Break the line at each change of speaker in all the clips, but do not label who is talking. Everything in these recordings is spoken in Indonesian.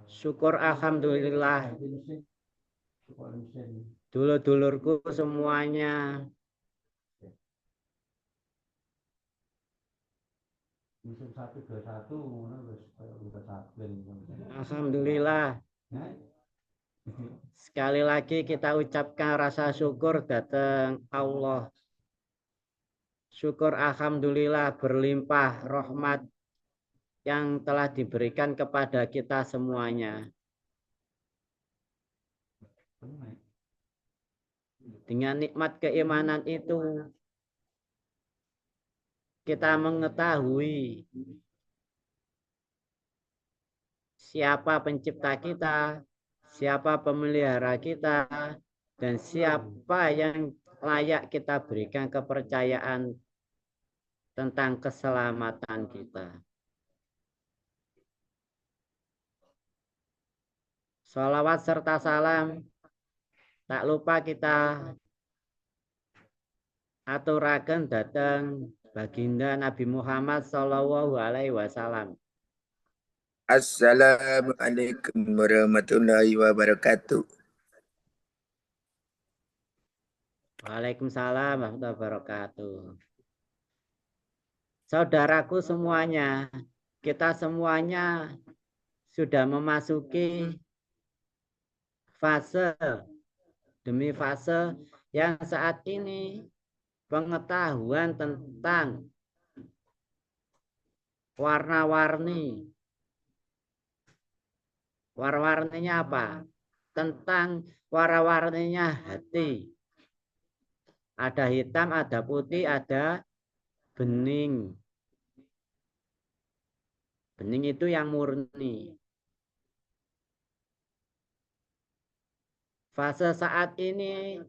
Syukur alhamdulillah. Dulur-dulurku semuanya. Alhamdulillah. Sekali lagi kita ucapkan rasa syukur datang Allah. Syukur alhamdulillah berlimpah rahmat yang telah diberikan kepada kita semuanya. Dengan nikmat keimanan itu kita mengetahui siapa pencipta kita, siapa pemelihara kita, dan siapa yang layak kita berikan kepercayaan tentang keselamatan kita. Sholawat serta salam tak lupa kita aturaken datang baginda Nabi Muhammad Shallallahu Alaihi Wasallam.
Assalamualaikum warahmatullahi wabarakatuh.
Waalaikumsalam warahmatullahi wabarakatuh. Saudaraku semuanya, kita semuanya sudah memasuki fase demi fase yang saat ini pengetahuan tentang warna-warni. Warna-warninya apa? Tentang warna-warninya hati. Ada hitam, ada putih, ada bening. Bening itu yang murni. Fase saat ini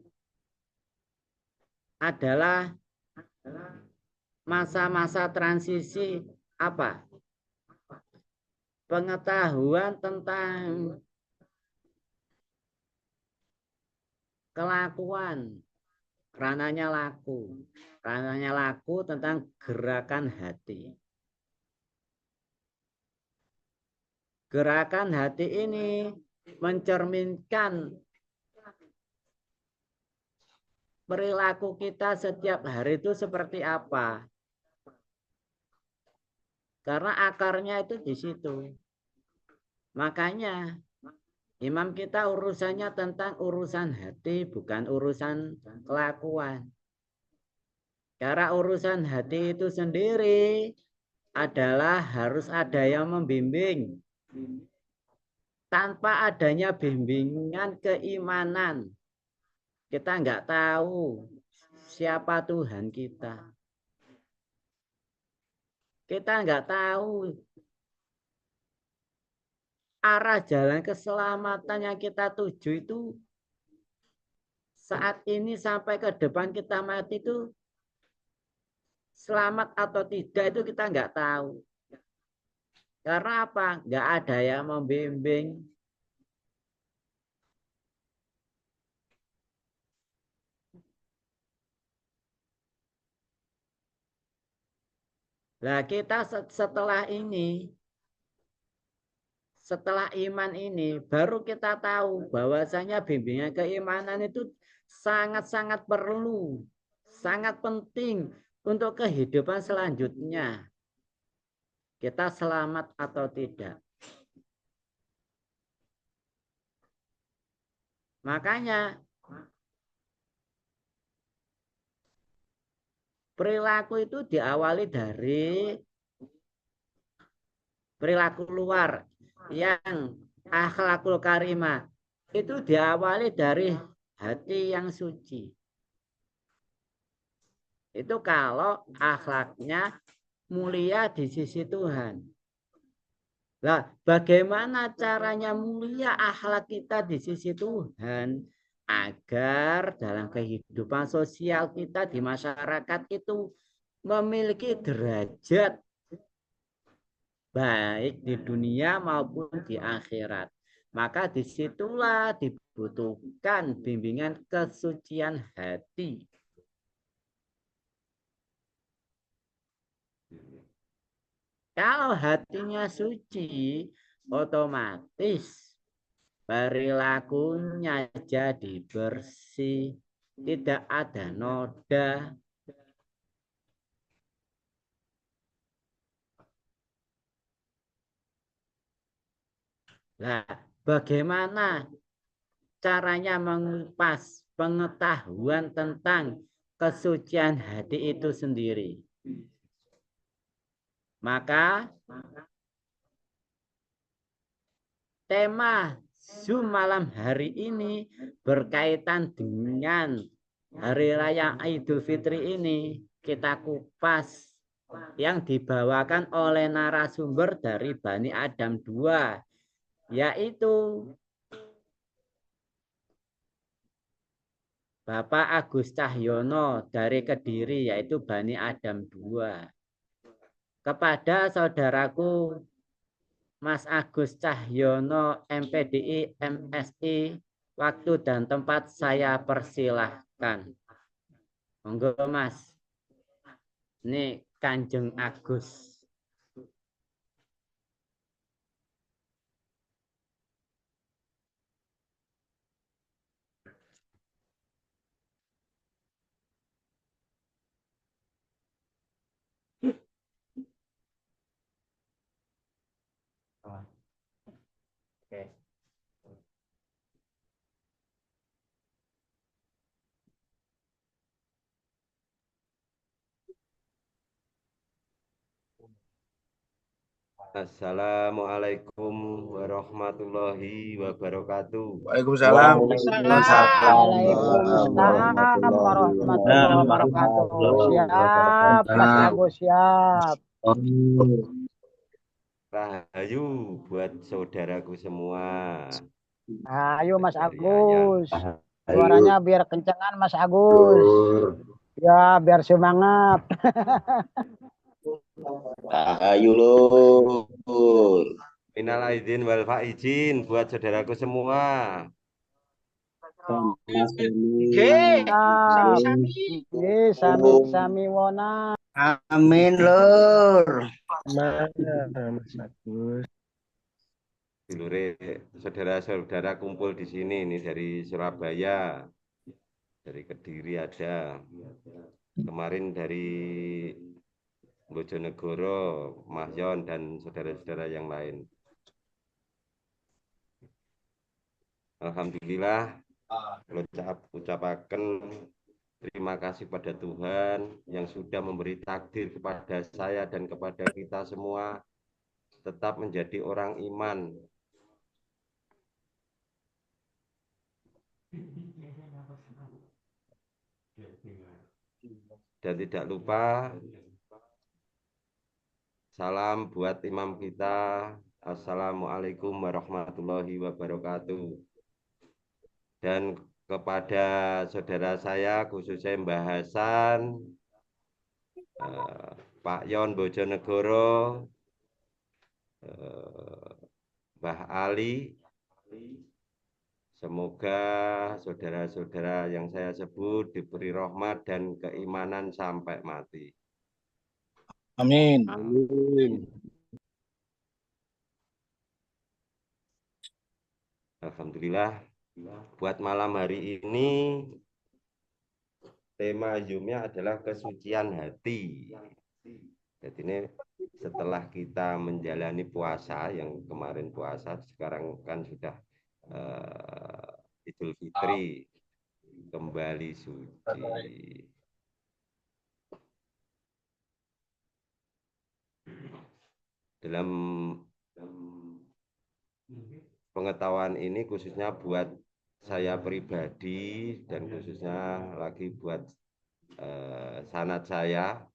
adalah masa-masa transisi apa? Pengetahuan tentang kelakuan. Rananya laku. Rananya laku tentang gerakan hati. Gerakan hati ini mencerminkan perilaku kita setiap hari itu seperti apa. Karena akarnya itu di situ. Makanya imam kita urusannya tentang urusan hati, bukan urusan kelakuan. Karena urusan hati itu sendiri adalah harus ada yang membimbing. Tanpa adanya bimbingan keimanan, kita nggak tahu siapa Tuhan kita. Kita nggak tahu arah jalan keselamatan yang kita tuju itu saat ini sampai ke depan kita mati itu selamat atau tidak itu kita nggak tahu. Karena apa? Nggak ada yang membimbing. Nah kita setelah ini, setelah iman ini, baru kita tahu bahwasanya bimbingan keimanan itu sangat-sangat perlu, sangat penting untuk kehidupan selanjutnya. Kita selamat atau tidak. Makanya perilaku itu diawali dari perilaku luar yang akhlakul karimah. Itu diawali dari hati yang suci. Itu kalau akhlaknya mulia di sisi Tuhan. Nah, bagaimana caranya mulia akhlak kita di sisi Tuhan agar dalam kehidupan sosial kita di masyarakat itu memiliki derajat baik di dunia maupun di akhirat. Maka disitulah dibutuhkan bimbingan kesucian hati. Kalau hatinya suci, otomatis perilakunya jadi bersih, tidak ada noda. Nah, bagaimana caranya mengupas pengetahuan tentang kesucian hati itu sendiri? Maka tema Zoom malam hari ini berkaitan dengan Hari Raya Idul Fitri ini. Kita kupas yang dibawakan oleh narasumber dari Bani Adam 2, yaitu Bapak Agus Cahyono dari Kediri, yaitu Bani Adam 2. Kepada saudaraku Mas Agus Cahyono, MPDI, MSI, waktu dan tempat saya persilahkan. Monggo Mas. Ini Kanjeng Agus. Oke.
Assalamualaikum warahmatullahi wabarakatuh.
Waalaikumsalam.
Waalaikumsalam warahmatullahi wabarakatuh. Siap, Mas Agus, siap.
Rahayu buat saudaraku semua.
Ayo Mas Agus. Suaranya biar kencengan Mas Agus. Ya, biar semangat.
Ayo lur.
Minal aidin wal faizin buat saudaraku semua.
Sami wona.
Amin lur.
Dulure saudara-saudara kumpul di sini nih dari Surabaya, dari Kediri ada. Kemarin dari Bojonegoro, Mahyon dan saudara-saudara yang lain. Alhamdulillah, ucapaken terima kasih pada Tuhan yang sudah memberi takdir kepada saya dan kepada kita semua tetap menjadi orang iman. Dan tidak lupa salam buat imam kita. Assalamualaikum warahmatullahi wabarakatuh. Dan kepada saudara saya khususnya Mbah Hasan, Pak Yon Bojonegoro, Mbah Ali, semoga saudara-saudara yang saya sebut diberi rahmat dan keimanan sampai mati.
Amin.
Alhamdulillah, buat malam hari ini tema Zoom-nya adalah kesucian hati. Jadi ini setelah kita menjalani puasa, yang kemarin puasa, sekarang kan sudah Idul Fitri, kembali suci. Dalam pengetahuan ini khususnya buat saya pribadi dan khususnya lagi buat sanad saya,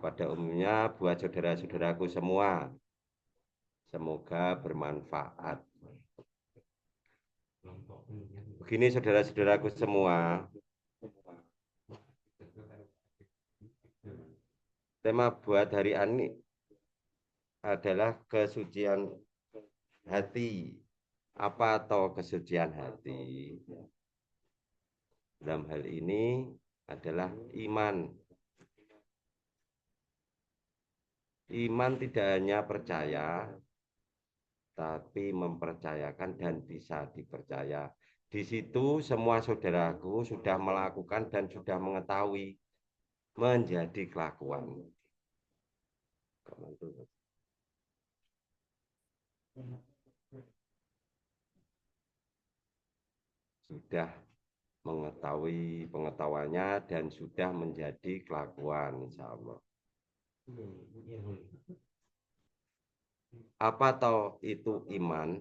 pada umumnya buat saudara-saudaraku semua. Semoga bermanfaat. Begini saudara-saudaraku semua, tema buat hari ini adalah kesucian hati. Apa atau kesucian hati? Dalam hal ini adalah iman. Iman tidak hanya percaya, tapi mempercayakan dan bisa dipercaya. Di situ semua saudaraku sudah melakukan dan sudah mengetahui menjadi kelakuan. Sudah mengetahui pengetahuannya dan sudah menjadi kelakuan, insya Allah. Apa tahu itu iman?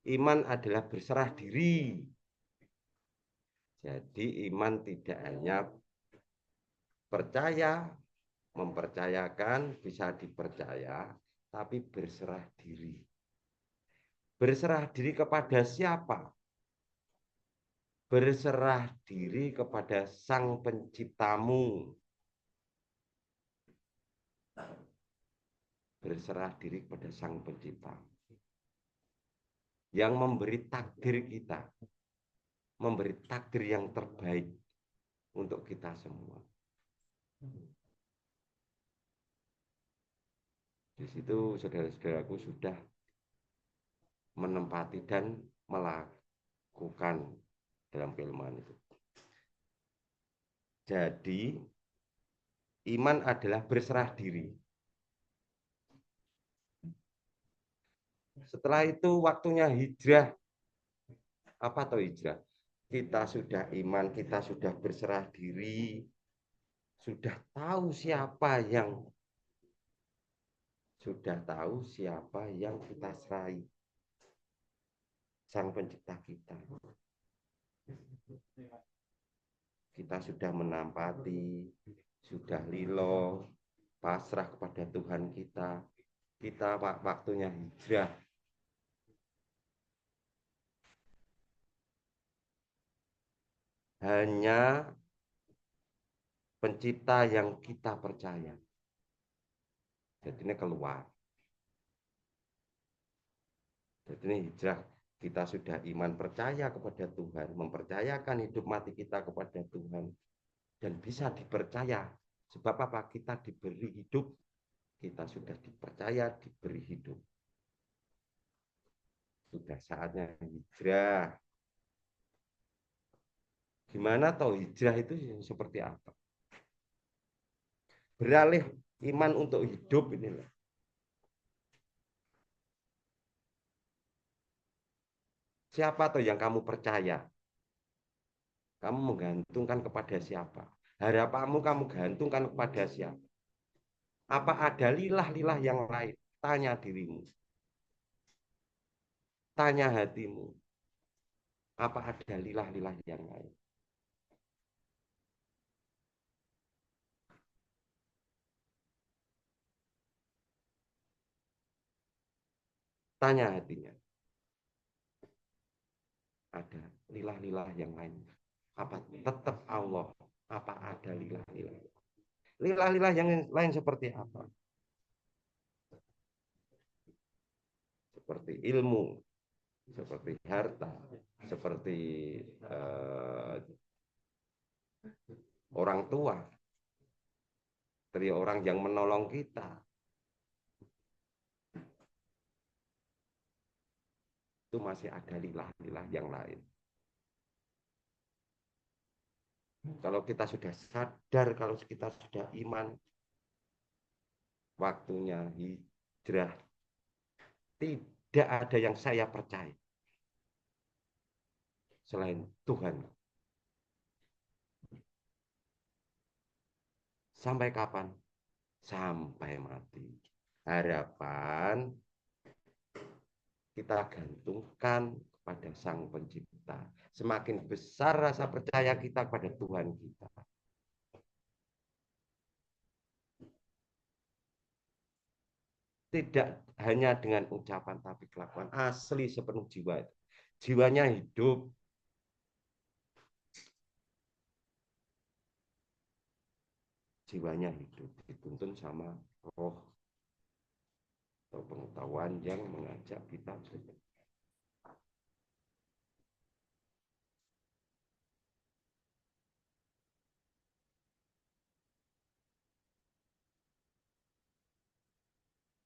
Iman adalah berserah diri. Jadi iman tidak hanya percaya, mempercayakan, bisa dipercaya, tapi berserah diri. Berserah diri kepada siapa? Berserah diri kepada Sang Penciptamu. Berserah diri kepada Sang Pencipta yang memberi takdir kita, memberi takdir yang terbaik untuk kita semua. Di situ saudara-saudaraku sudah menempati dan melakukan dalam keilmuan itu. Jadi iman adalah berserah diri. Setelah itu waktunya hijrah. Apa tuh hijrah? Kita sudah iman, kita sudah berserah diri, sudah tahu siapa yang kita serai. Sang Pencipta kita. Kita sudah menampati, sudah lilo, pasrah kepada Tuhan kita. Kita waktunya hijrah. Hanya Pencipta yang kita percaya. Jadi ini keluar. Jadi ini hijrah. Kita sudah iman percaya kepada Tuhan, mempercayakan hidup mati kita kepada Tuhan, dan bisa dipercaya. Sebab apa? Kita diberi hidup, kita sudah dipercaya, diberi hidup. Sudah saatnya hijrah. Gimana tahu hijrah itu seperti apa? Beralih iman untuk hidup inilah. Siapa tuh yang kamu percaya? Kamu menggantungkan kepada siapa? Harapanmu kamu gantungkan kepada siapa? Apa ada lilah-lilah yang lain? Tanya dirimu. Tanya hatimu. Apa ada lilah-lilah yang lain? Tanya hatinya. Ada lilah-lilah yang lain. Apa tetap Allah? Apa ada lilah-lilah? Lilah-lilah yang lain seperti apa? Seperti ilmu, seperti harta, seperti orang tua, dari orang yang menolong kita. Itu masih ada lilah-lilah yang lain. Kalau kita sudah sadar, kalau kita sudah iman, waktunya hijrah. Tidak ada yang saya percaya selain Tuhan. Sampai kapan? Sampai mati. Harapan kita gantungkan kepada Sang Pencipta. Semakin besar rasa percaya kita kepada Tuhan kita. Tidak hanya dengan ucapan tapi kelakuan asli sepenuh jiwa. Jiwanya hidup. Jiwanya hidup. Dituntun sama roh atau pengetahuan yang mengajak kita.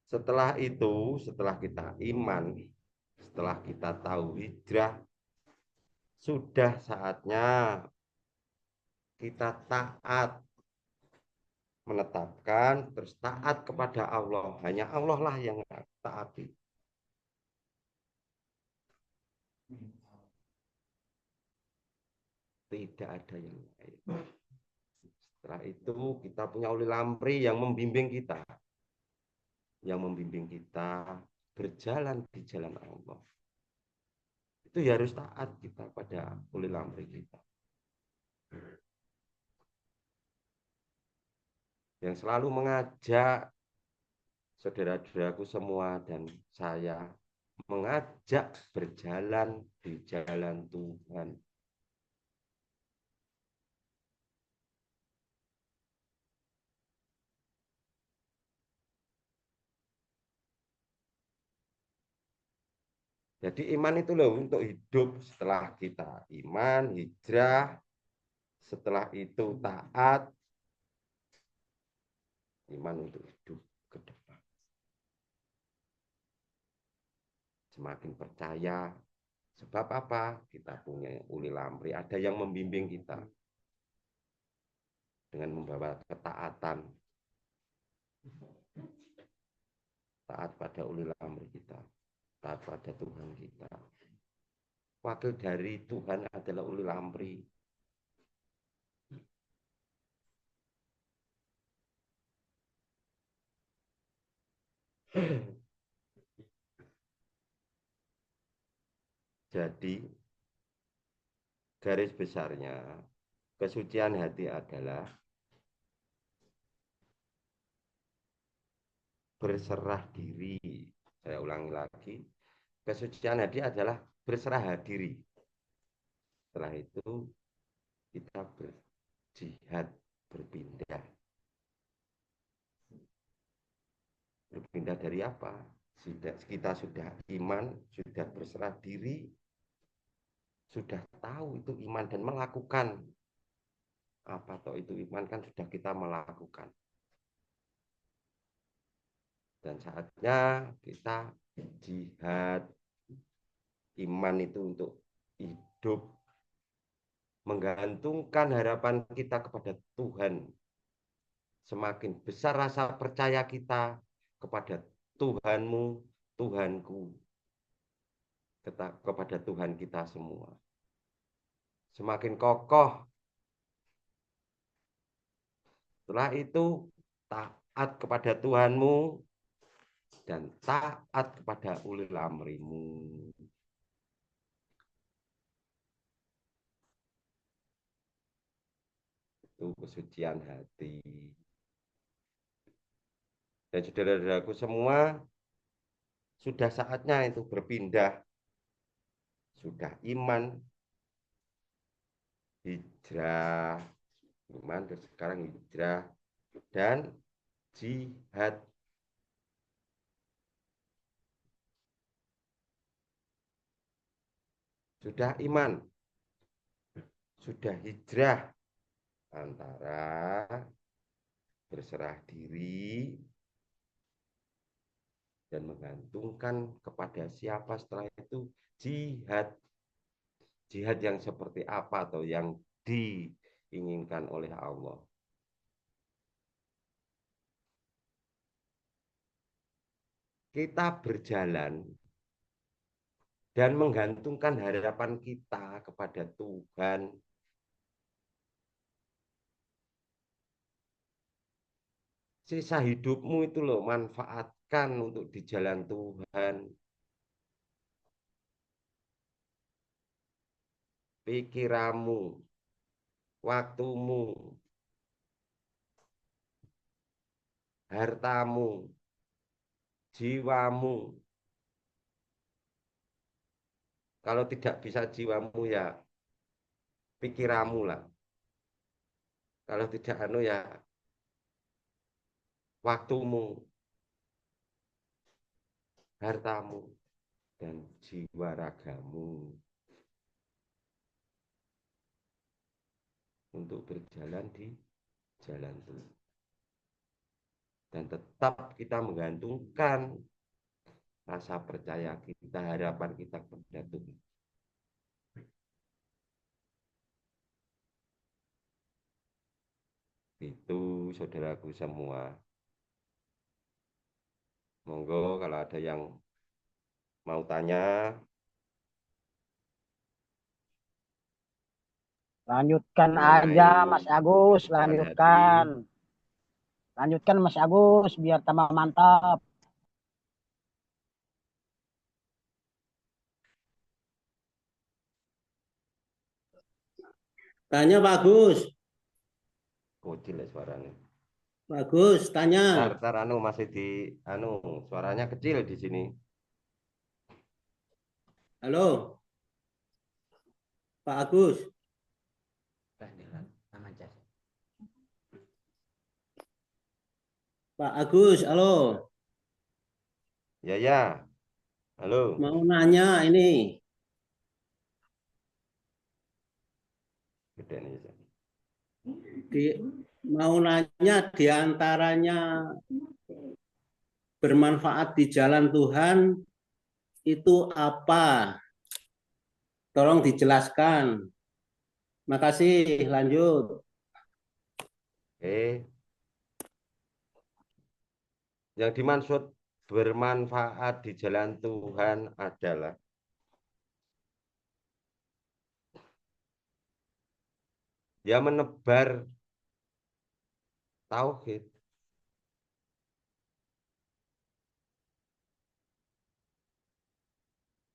Setelah itu, setelah kita iman, setelah kita tahu hijrah, sudah saatnya kita taat, menetapkan, terus taat kepada Allah. Hanya Allah lah yang taati. Tidak ada yang lain. Setelah itu kita punya ulil amri yang membimbing kita. Yang membimbing kita berjalan di jalan Allah. Itu ya harus taat kita pada ulil amri kita. Yang selalu mengajak saudara-saudaraku semua dan saya mengajak berjalan di jalan Tuhan. Jadi iman itu loh untuk hidup. Setelah kita iman, hijrah, setelah itu taat, iman untuk hidup ke depan. Semakin percaya, sebab apa? Kita punya ulil amri, ada yang membimbing kita dengan membawa ketaatan. Taat pada ulil amri kita, taat pada Tuhan kita. Wakil dari Tuhan adalah ulil amri. Jadi garis besarnya kesucian hati adalah berserah diri. Saya ulangi lagi, kesucian hati adalah berserah diri. Setelah itu kita berjihad, berpindah. Berpindah dari apa? Kita sudah iman, sudah berserah diri, sudah tahu itu iman dan melakukan. Apa toh itu iman, kan sudah kita melakukan. Dan saatnya kita jihad. Iman itu untuk hidup, menggantungkan harapan kita kepada Tuhan. Semakin besar rasa percaya kita kepada Tuhanmu, Tuhanku, kepada Tuhan kita semua. Semakin kokoh. Setelah itu taat kepada Tuhanmu dan taat kepada ulil amrimu. Itu kesucian hati. Dan saudara-saudaraku semua, sudah saatnya itu berpindah. Sudah iman, hijrah, iman, terus sekarang hijrah, dan jihad. Sudah iman, sudah hijrah, antara berserah diri dan menggantungkan kepada siapa, setelah itu jihad. Jihad yang seperti apa atau yang diinginkan oleh Allah. Kita berjalan dan menggantungkan harapan kita kepada Tuhan. Sisa hidupmu itu loh, manfaatkan untuk di jalan Tuhan. Pikiranmu, waktumu, hartamu, jiwamu. Kalau tidak bisa jiwamu ya pikiranmu lah. Kalau tidak ya waktumu, hartamu, dan jiwa ragamu untuk berjalan di jalan Tuhan. dan tetap kita menggantungkan rasa percaya kita, harapan kita kepada Tuhan. Itu saudaraku semua. Monggo kalau ada yang mau tanya.
Lanjutkan
Mengenai
aja Mas Agus,
kehidupan hati.
lanjutkan. Lanjutkan Mas Agus biar tambah mantap.
Tanya Pak Agus.
Kecil ya suaranya.
Pak Agus, tanya.
Tar anu masih di anu suaranya kecil di sini.
Halo, Pak Agus. Pak Agus, halo.
Ya ya. Halo.
Mau nanya ini.
Gede nih.
Di, mau nanya di antaranya bermanfaat di jalan Tuhan itu apa? Tolong dijelaskan. Makasih, lanjut.
Oke. Yang dimaksud bermanfaat di jalan Tuhan adalah ya menebar tauhid,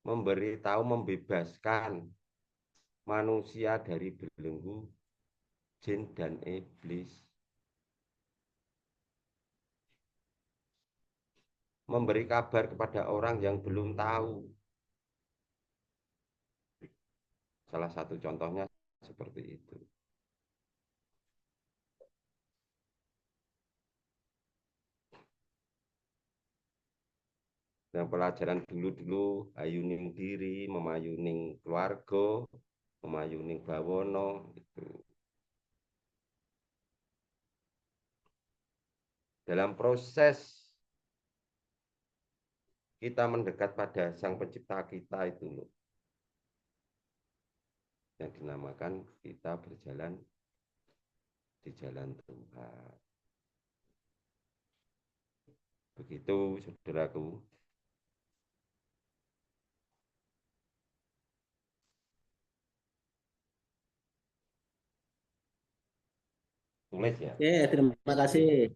memberitahu, membebaskan manusia dari belenggu jin dan iblis, memberi kabar kepada orang yang belum tahu. Salah satu contohnya seperti itu. Yang pelajaran dulu-dulu ayuning diri, memayuning keluarga, memayuning bawono itu. Dalam proses kita mendekat pada Sang Pencipta kita itu loh, yang dinamakan kita berjalan di jalan Tuhan. Begitu saudaraku. Tulis ya.
Oke, terima kasih.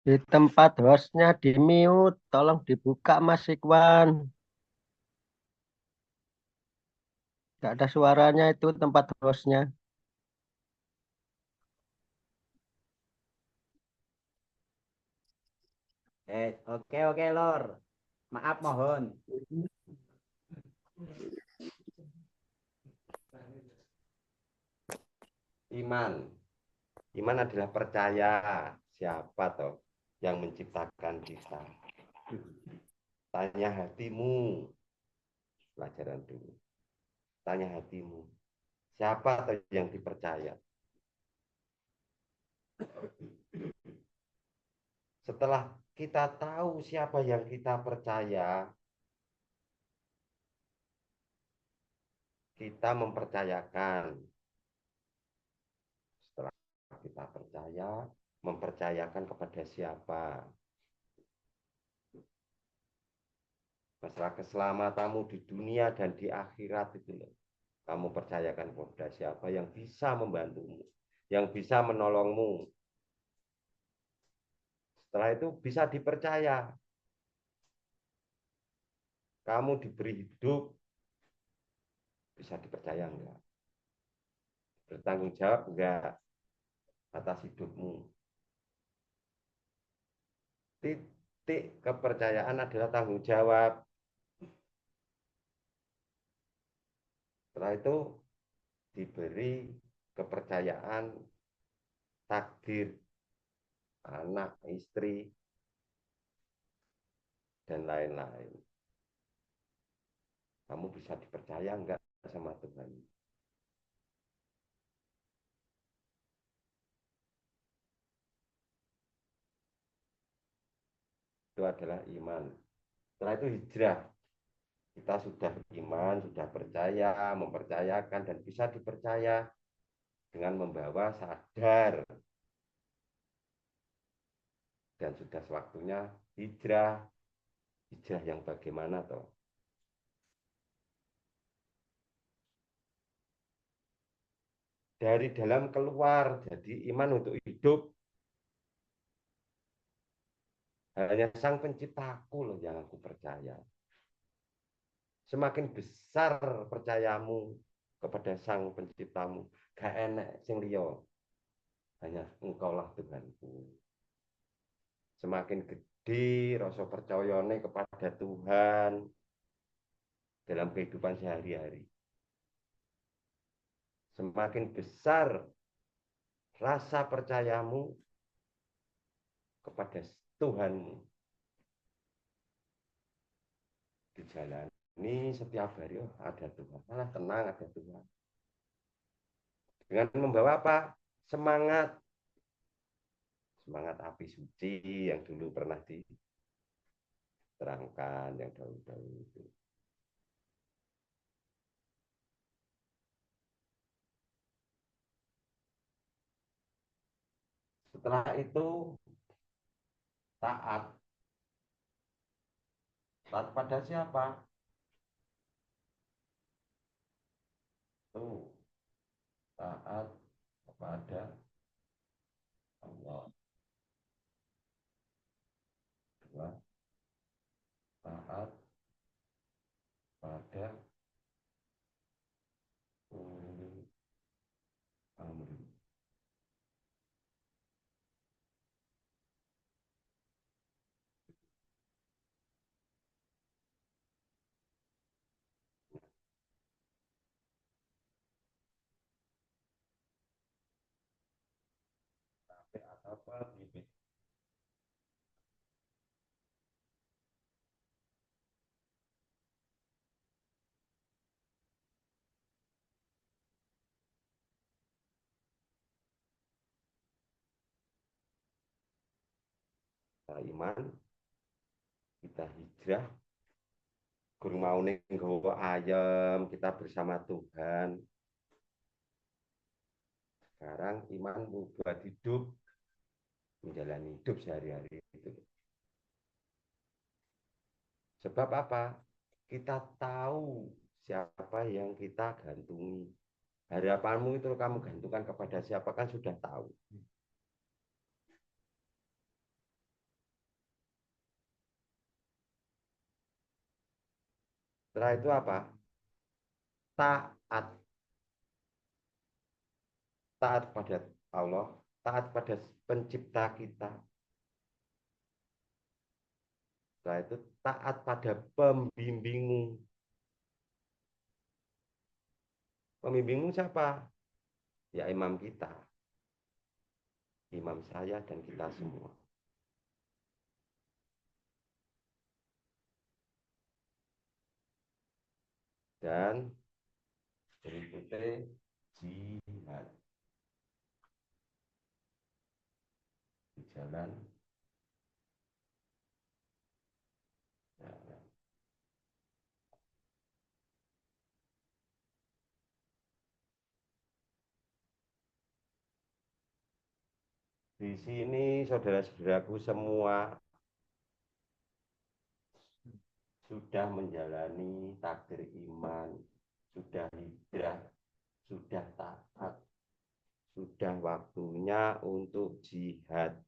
Di tempat hostnya di mute, tolong dibuka Mas Ikwan. Nggak ada suaranya itu tempat hostnya.
Oke, oke, Lor. Maaf, mohon.
Iman. Iman adalah percaya siapa toh yang menciptakan kita. Tanya hatimu, pelajaran dulu. Tanya hatimu, siapa toh yang dipercaya? Setelah kita tahu siapa yang kita percaya, kita mempercayakan. Setelah kita percaya, mempercayakan kepada siapa? Masalah keselamatanmu di dunia dan di akhirat itu loh. Kamu percayakan kepada siapa yang bisa membantumu, yang bisa menolongmu. Setelah itu bisa dipercaya. Kamu diberi hidup, bisa dipercaya enggak? Bertanggung jawab enggak atas hidupmu? Titik kepercayaan adalah tanggung jawab. Setelah itu diberi kepercayaan takdir anak, istri, dan lain-lain. Kamu bisa dipercaya enggak sama Tuhan? Itu adalah iman. Setelah itu hijrah. Kita sudah iman, sudah percaya, mempercayakan, dan bisa dipercaya dengan membawa sadar. Dan sudah sewaktunya hijrah. Hijrah yang bagaimana toh? Dari dalam keluar, jadi iman untuk hidup. Hanya Sang Penciptaku loh yang aku percaya. Semakin besar percayamu kepada Sang Penciptamu, gak enak sing liya. Hanya Engkaulah Tuhanku. Semakin gede rasa percayane kepada Tuhan dalam kehidupan sehari-hari. Semakin besar rasa percayamu kepada Tuhanmu. Dijalani setiap hari, oh, ada Tuhan. Malah tenang, ada Tuhan. Dengan membawa apa? Semangat. Semangat api suci yang dulu pernah diterangkan, yang dahulu-dahulu itu. Setelah itu taat. Taat pada siapa? Tuh, taat kepada Allah. Dua, taat pada ulil amri. Apa bibit iman, kita hijrah, kurang mau nih nggawa ayam, kita bersama Tuhan. Sekarang iman buat hidup, menjalani hidup sehari-hari itu. Sebab apa? Kita tahu siapa yang kita gantungi. Harapanmu itu kamu gantungkan kepada siapa kan sudah tahu. Setelah itu apa? Taat. Taat pada Allah, taat pada pencipta kita. Setelah itu taat pada pembimbingmu. Pembimbingmu siapa? Ya imam kita. Imam saya dan kita semua. Dan berikutnya jihad. Di jalan. Ya. Di sini saudara-saudaraku semua sudah menjalani takdir iman, sudah hijrah, sudah taat, sudah waktunya untuk jihad.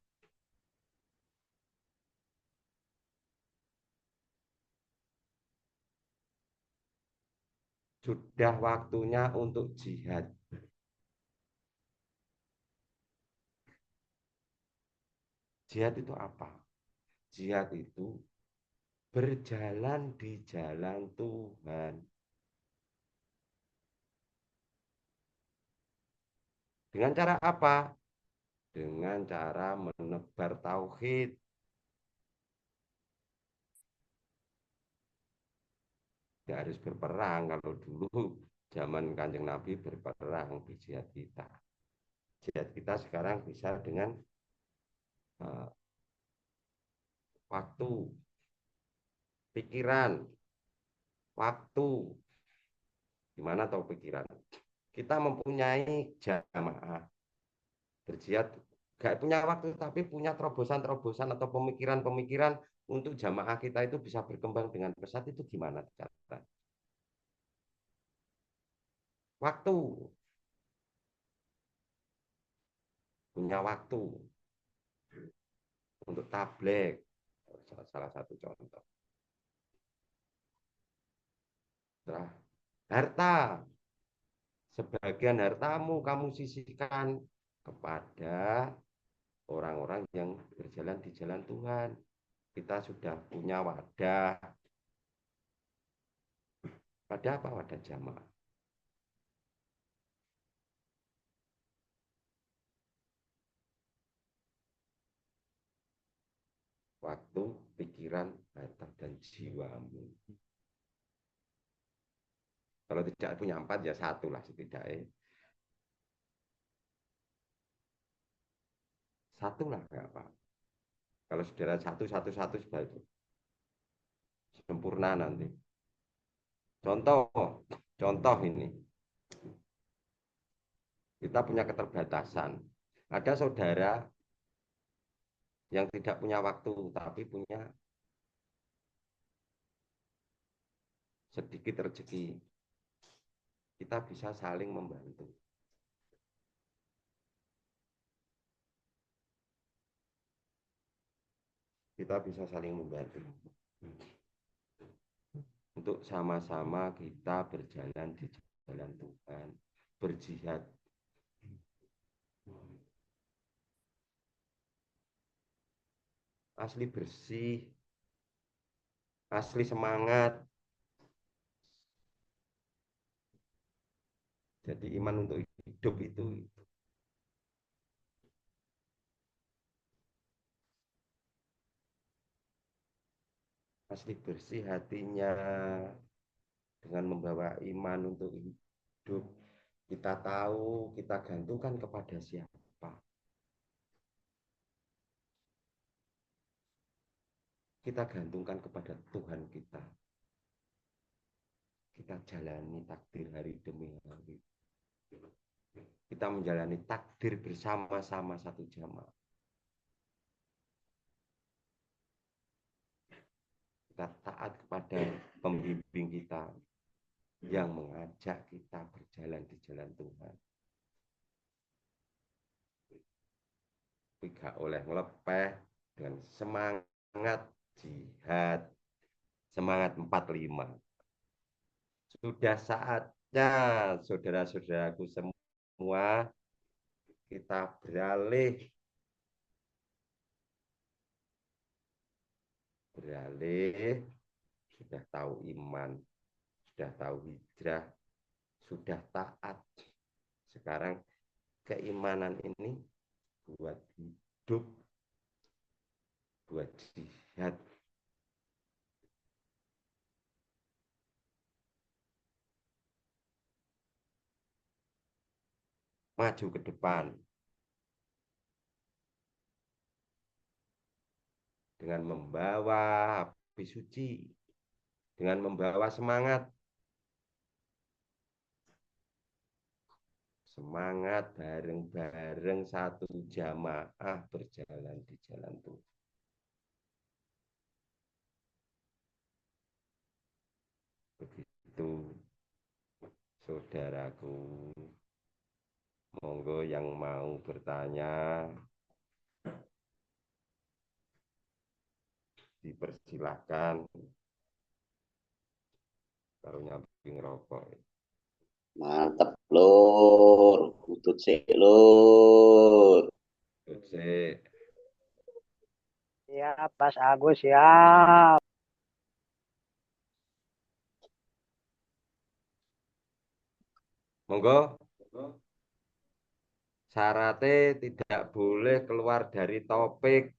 Sudah waktunya untuk jihad. Jihad itu apa? Jihad itu berjalan di jalan Tuhan. Dengan cara apa? Dengan cara menebar tauhid. Tidak harus berperang. Kalau dulu zaman Kanjeng Nabi berperang di jihad kita. Jihad kita sekarang bisa dengan waktu, pikiran, waktu. Gimana tahu pikiran? Kita mempunyai jamaah berjihad, gak punya waktu tapi punya terobosan-terobosan atau pemikiran-pemikiran untuk jamaah kita itu bisa berkembang dengan pesat. Itu gimana cara? Waktu, punya waktu untuk tabligh, salah satu contoh. Setelah harta, sebagian hartamu kamu sisihkan kepada orang-orang yang berjalan di jalan Tuhan. Kita sudah punya wadah. Wadah apa? Wadah jamaah. Waktu, pikiran, harta, dan jiwamu. Kalau tidak punya 4 ya 1 lah setidaknya. 1 lah nggak apa. Kalau saudara 1 sebaik sempurna nanti. Contoh ini. Kita punya keterbatasan. Ada saudara yang tidak punya waktu tapi punya sedikit rezeki. Kita bisa saling membantu. Kita bisa saling membantu. Untuk sama-sama kita berjalan di jalan Tuhan, berjihad. Asli bersih, asli semangat. Jadi iman untuk hidup itu asli bersih hatinya dengan membawa iman untuk hidup. Kita tahu kita gantungkan kepada siapa. Kita gantungkan kepada Tuhan kita. Kita jalani takdir hari demi hari. Kita menjalani takdir bersama-sama satu jamaah. Kita taat kepada pembimbing kita yang mengajak kita berjalan di jalan Tuhan. Tidak oleh melepeh dengan semangat jihad, semangat 45. Sudah saatnya saudara-saudaraku semua kita beralih, sudah tahu iman, sudah tahu hijrah, sudah taat. Sekarang keimanan ini buat hidup, buat jihad. Maju ke depan dengan membawa api suci, dengan membawa semangat bareng-bareng satu jamaah berjalan di jalan Tuhan. Begitu, saudaraku. Monggo yang mau bertanya, dipersilahkan. Kalau nyambi ngerokok.
Mantap, Lur. Utut sik, Lur.
Oke.
Siap, Mas Agus, siap.
Monggo. Syaratnya tidak boleh keluar dari topik.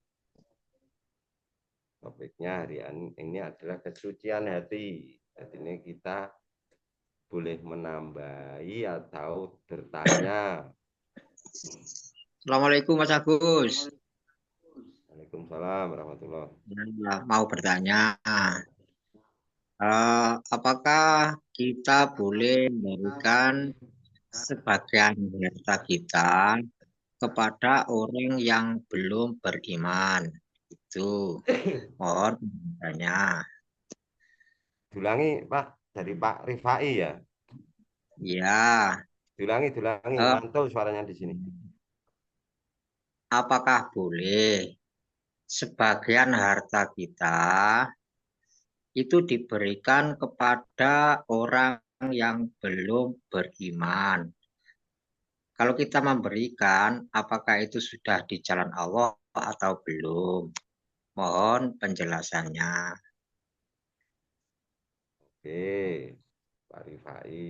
Topiknya hari ini adalah kesucian hati. Jadi ini kita boleh menambahi atau bertanya.
Assalamualaikum Mas Agus.
Waalaikumsalam warahmatullahi wabarakatuh.
Ya, mau bertanya, apakah kita boleh memberikan sebagian harta kita kepada orang yang belum beriman? Itu mohon bertanya.
Diulangi, Pak, dari Pak Rifai ya.
Ya,
Diulangi,
eh,
mantul suaranya di sini.
apakah boleh sebagian harta kita itu diberikan kepada orang yang belum beriman? Kalau kita memberikan, apakah itu sudah di jalan Allah atau belum? Mohon penjelasannya.
Oke, Pak Rifai.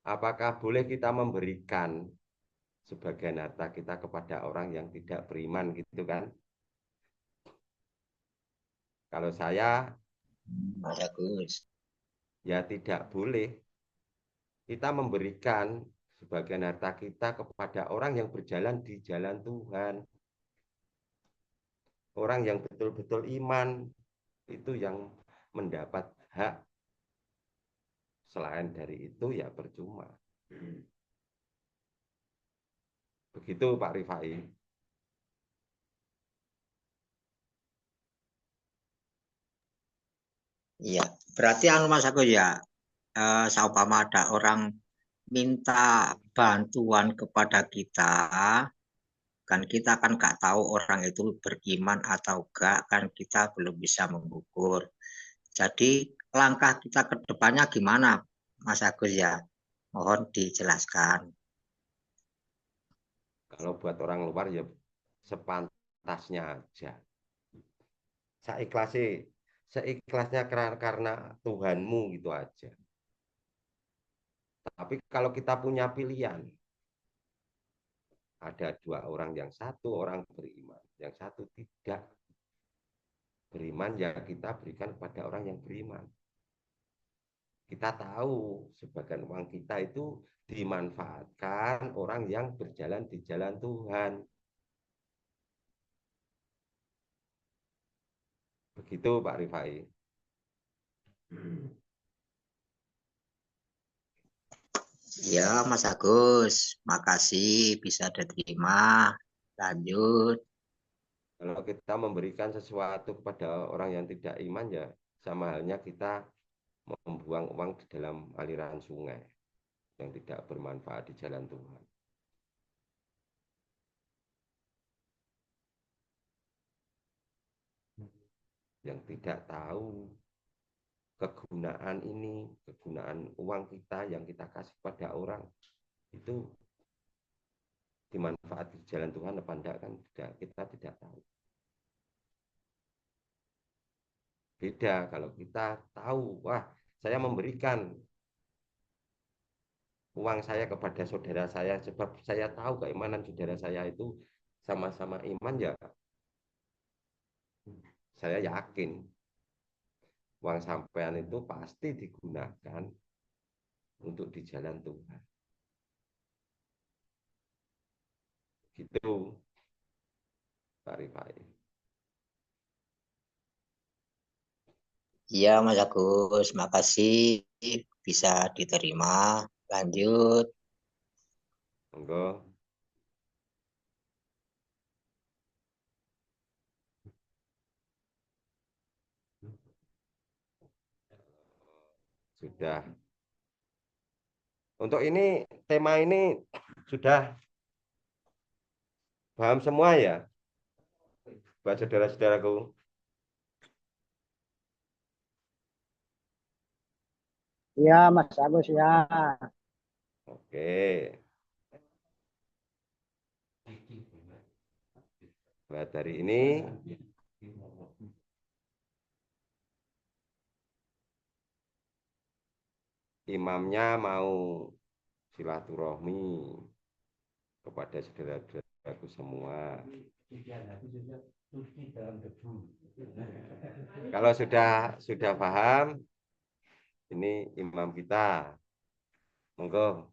Apakah boleh kita memberikan sebagian harta kita kepada orang yang tidak beriman gitu kan? Kalau saya
Bagus.
ya tidak boleh kita memberikan sebagian harta kita kepada orang yang berjalan di jalan Tuhan. Orang yang betul-betul iman itu yang mendapat hak. Selain dari itu ya percuma. Begitu Pak Rifai.
Iya, berarti Mas Agus ya, seumpama ada orang minta bantuan kepada kita, kan kita kan nggak tahu orang itu beriman atau enggak, kan kita belum bisa mengukur. Jadi langkah kita ke depannya gimana, Mas Agus ya? Mohon dijelaskan.
Kalau buat orang luar ya sepantasnya aja. Seikhlasnya karena Tuhanmu gitu aja. Tapi kalau kita punya pilihan, ada dua orang, yang satu orang beriman, yang satu tidak beriman, ya kita berikan kepada orang yang beriman. Kita tahu sebagian uang kita itu dimanfaatkan orang yang berjalan di jalan Tuhan. Begitu Pak Rifai.
Ya, Mas Agus, makasih bisa diterima. Lanjut.
Kalau kita memberikan sesuatu kepada orang yang tidak iman, ya sama halnya kita membuang uang di dalam aliran sungai yang tidak bermanfaat di jalan Tuhan. Yang tidak tahu kegunaan ini, kegunaan uang kita yang kita kasih pada orang itu dimanfaatkan di jalan Tuhan apa enggak kan tidak, kita tidak tahu. Beda kalau kita tahu, wah saya memberikan uang saya kepada saudara saya sebab saya tahu keimanan saudara saya itu sama-sama iman, ya saya yakin uang sampean itu pasti digunakan untuk di jalan Tuhan. Gitu, Pak Rifai.
Iya, Mas Agus, makasih bisa diterima. Lanjut.
Monggo. Sudah. Untuk ini, tema ini sudah paham semua ya, buat saudara-saudaraku.
Iya, Mas Agus ya.
Oke. Buat hari ini, imamnya mau silaturahmi kepada saudara-saudaraku semua. Kalau sudah paham, ini imam kita. Monggo